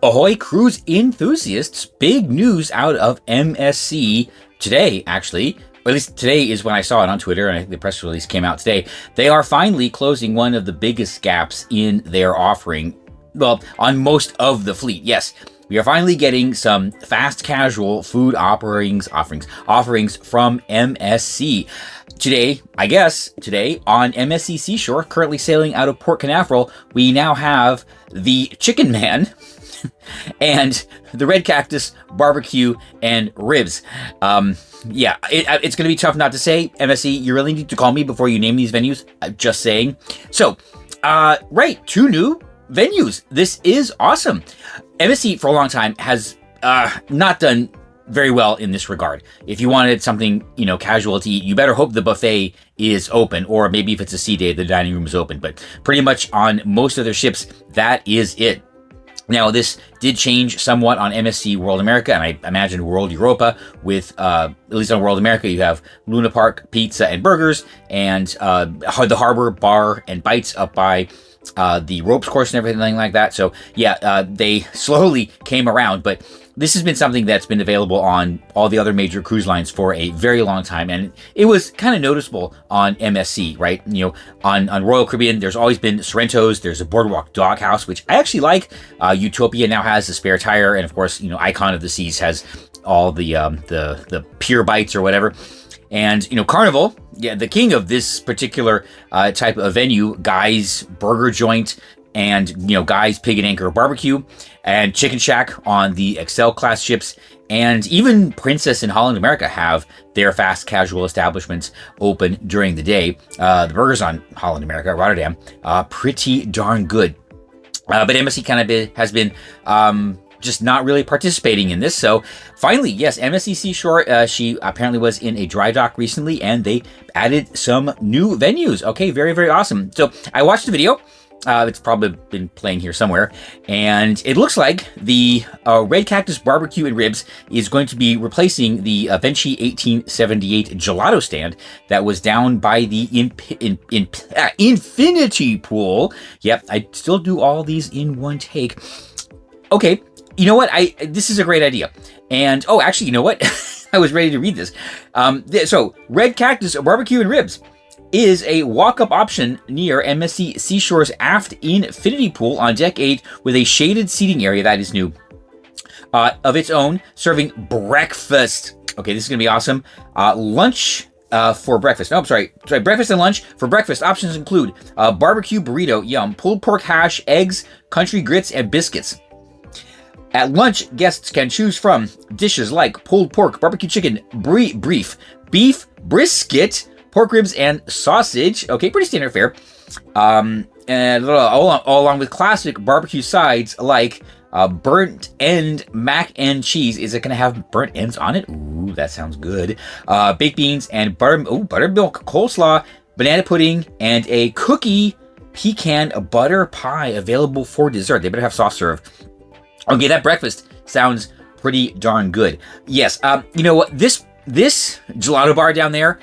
Ahoy cruise enthusiasts, big news out of MSC today, actually. Or at least today is when I saw it on Twitter, and I think the press release came out today. They are finally closing one of the biggest gaps in their offering. Well, on most of the fleet, yes. We are finally getting some fast casual food offerings from MSC. Today, on MSC Seashore, currently sailing out of Port Canaveral, we now have the Chicken Man and the Red Cactus Barbecue and Ribs. It's going to be tough not to say. MSC, you really need to call me before you name these venues. Just saying. So, two new venues. This is awesome. MSC for a long time has not done very well in this regard. If you wanted something, casual to eat, you better hope the buffet is open, or maybe if it's a sea day, the dining room is open. But pretty much on most of their ships, that is it. Now, this did change somewhat on MSC World America, and I imagine World Europa with, at least on World America, you have Luna Park Pizza and Burgers, and the Harbor Bar and Bites up by the ropes course and everything like that. So, they slowly came around, but this has been something that's been available on all the other major cruise lines for a very long time, and it was kind of noticeable on MSC, right? On Royal Caribbean, there's always been Sorrento's, there's a Boardwalk Doghouse, which I actually like. Utopia now has the spare tire, and of course, Icon of the Seas has all the pier bites or whatever. And, Carnival, the king of this particular type of venue, Guy's Burger Joint, and, Guy's Pig and Anchor Barbecue, and Chicken Shack on the Excel class ships, and even Princess and Holland America have their fast casual establishments open during the day. The burgers on Holland America, Rotterdam, pretty darn good. But MSC kind of has been just not really participating in this. So finally, yes, MSC Seashore, she apparently was in a dry dock recently, and they added some new venues. Okay, very, very awesome. So I watched the video. It's probably been playing here somewhere. And it looks like the Red Cactus Barbecue and Ribs is going to be replacing the Vinci 1878 Gelato stand that was down by the Infinity Pool. Yep, I still do all these in one take. Okay, you know what? This is a great idea. And, actually, you know what? I was ready to read this. So, Red Cactus Barbecue and Ribs is a walk-up option near MSC Seashore's aft infinity pool on Deck 8 with a shaded seating area that is new of its own, serving breakfast. Okay, this is going to be awesome. Lunch for breakfast. No, I'm sorry, breakfast and lunch. For breakfast, options include barbecue burrito, yum, pulled pork hash, eggs, country grits, and biscuits. At lunch, guests can choose from dishes like pulled pork, barbecue chicken, beef, brisket, pork ribs, and sausage. Okay, pretty standard fare. And all along with classic barbecue sides like burnt end mac and cheese. Is it going to have burnt ends on it? Ooh, that sounds good. Baked beans and buttermilk coleslaw, banana pudding, and a cookie pecan butter pie available for dessert. They better have soft serve. Okay, that breakfast sounds pretty darn good. Yes, you know what? This gelato bar down there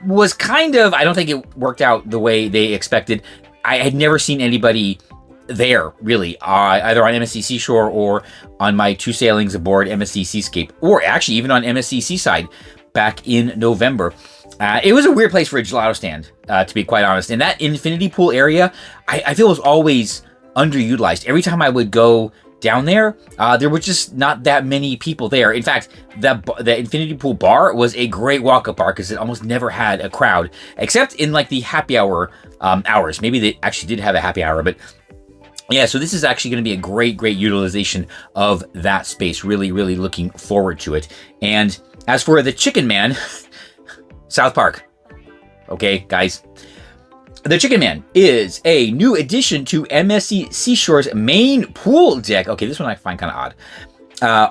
was kind of, I don't think it worked out the way they expected. I had never seen anybody there, really, either on MSC Seashore or on my two sailings aboard MSC Seascape, or actually even on MSC Seaside back in November. It was a weird place for a gelato stand, to be quite honest. And that infinity pool area, I feel was always underutilized. Every time I would go down there, there were just not that many people there. In fact, the Infinity Pool bar was a great walk-up bar because it almost never had a crowd, except in like the happy hour hours. Maybe they actually did have a happy hour, but yeah, so this is actually going to be a great utilization of that space. Really, really looking forward to it. And as for the Chicken Man, South Park. Okay, guys. The Chicken Man is a new addition to MSC Seashore's main pool deck. Okay, this one I find kind of odd.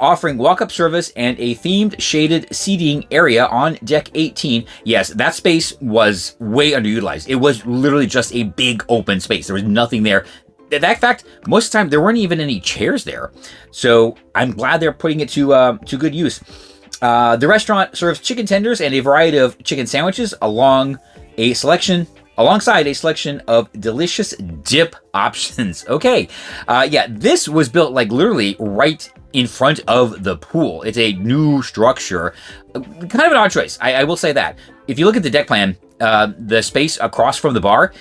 Offering walk-up service and a themed shaded seating area on Deck 18. Yes, that space was way underutilized. It was literally just a big open space. There was nothing there. In fact, most of the time, there weren't even any chairs there. So I'm glad they're putting it to good use. The restaurant serves chicken tenders and a variety of chicken sandwiches along a selection alongside a selection of delicious dip options. Okay, yeah, this was built like literally right in front of the pool. It's a new structure. Kind of an odd choice, I will say that. If you look at the deck plan, the space across from the bar,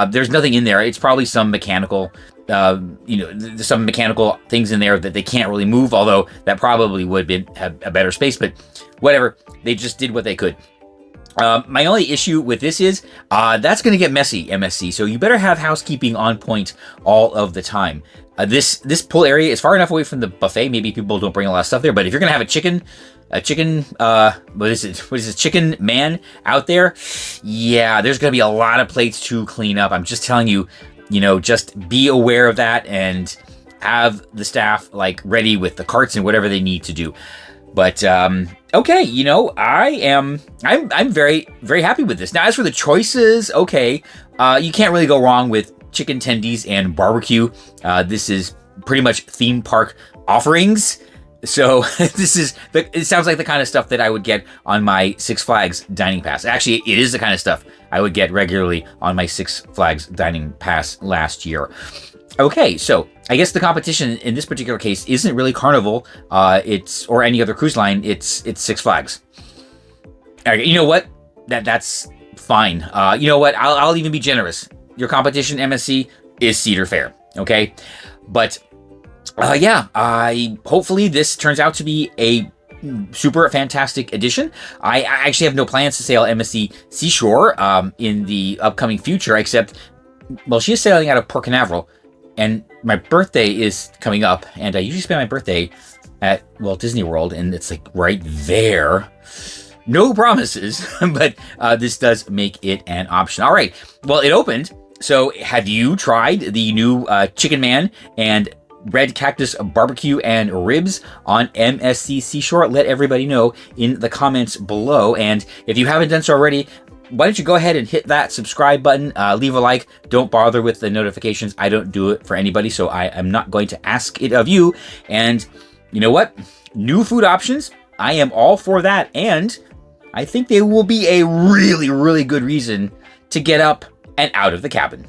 there's nothing in there. It's probably some mechanical, there's some mechanical things in there that they can't really move, although that probably would have a better space, but whatever. They just did what they could. My only issue with this is that's going to get messy, MSC, so you better have housekeeping on point all of the time. This pool area is far enough away from the buffet. Maybe people don't bring a lot of stuff there, but if you're going to have a chicken, chicken man out there, yeah, there's going to be a lot of plates to clean up. I'm just telling you, just be aware of that and have the staff like ready with the carts and whatever they need to do. But okay, I'm very, very happy with this. Now, as for the choices, okay, you can't really go wrong with chicken tendies and barbecue. This is pretty much theme park offerings. So it sounds like the kind of stuff that I would get on my Six Flags dining pass. Actually, it is the kind of stuff I would get regularly on my Six Flags dining pass last year. Okay, so I guess the competition in this particular case isn't really Carnival, or any other cruise line. It's Six Flags. All right, you know what? That's fine. You know what? I'll even be generous. Your competition, MSC, is Cedar Fair. Okay, but yeah, hopefully this turns out to be a super fantastic addition. I actually have no plans to sail MSC Seashore in the upcoming future, except, well, she is sailing out of Port Canaveral. And my birthday is coming up, and I usually spend my birthday at Walt Disney World, and it's like right there. No promises, but this does make it an option. All right, well, it opened. So have you tried the new Chicken Man and Red Cactus Barbecue and Ribs on MSC Seashore? Let everybody know in the comments below. And if you haven't done so already, why don't you go ahead and hit that subscribe button, leave a like. Don't bother with the notifications. I don't do it for anybody, so I am not going to ask it of you. And you know what? New food options, I am all for that. And I think they will be a really, really good reason to get up and out of the cabin.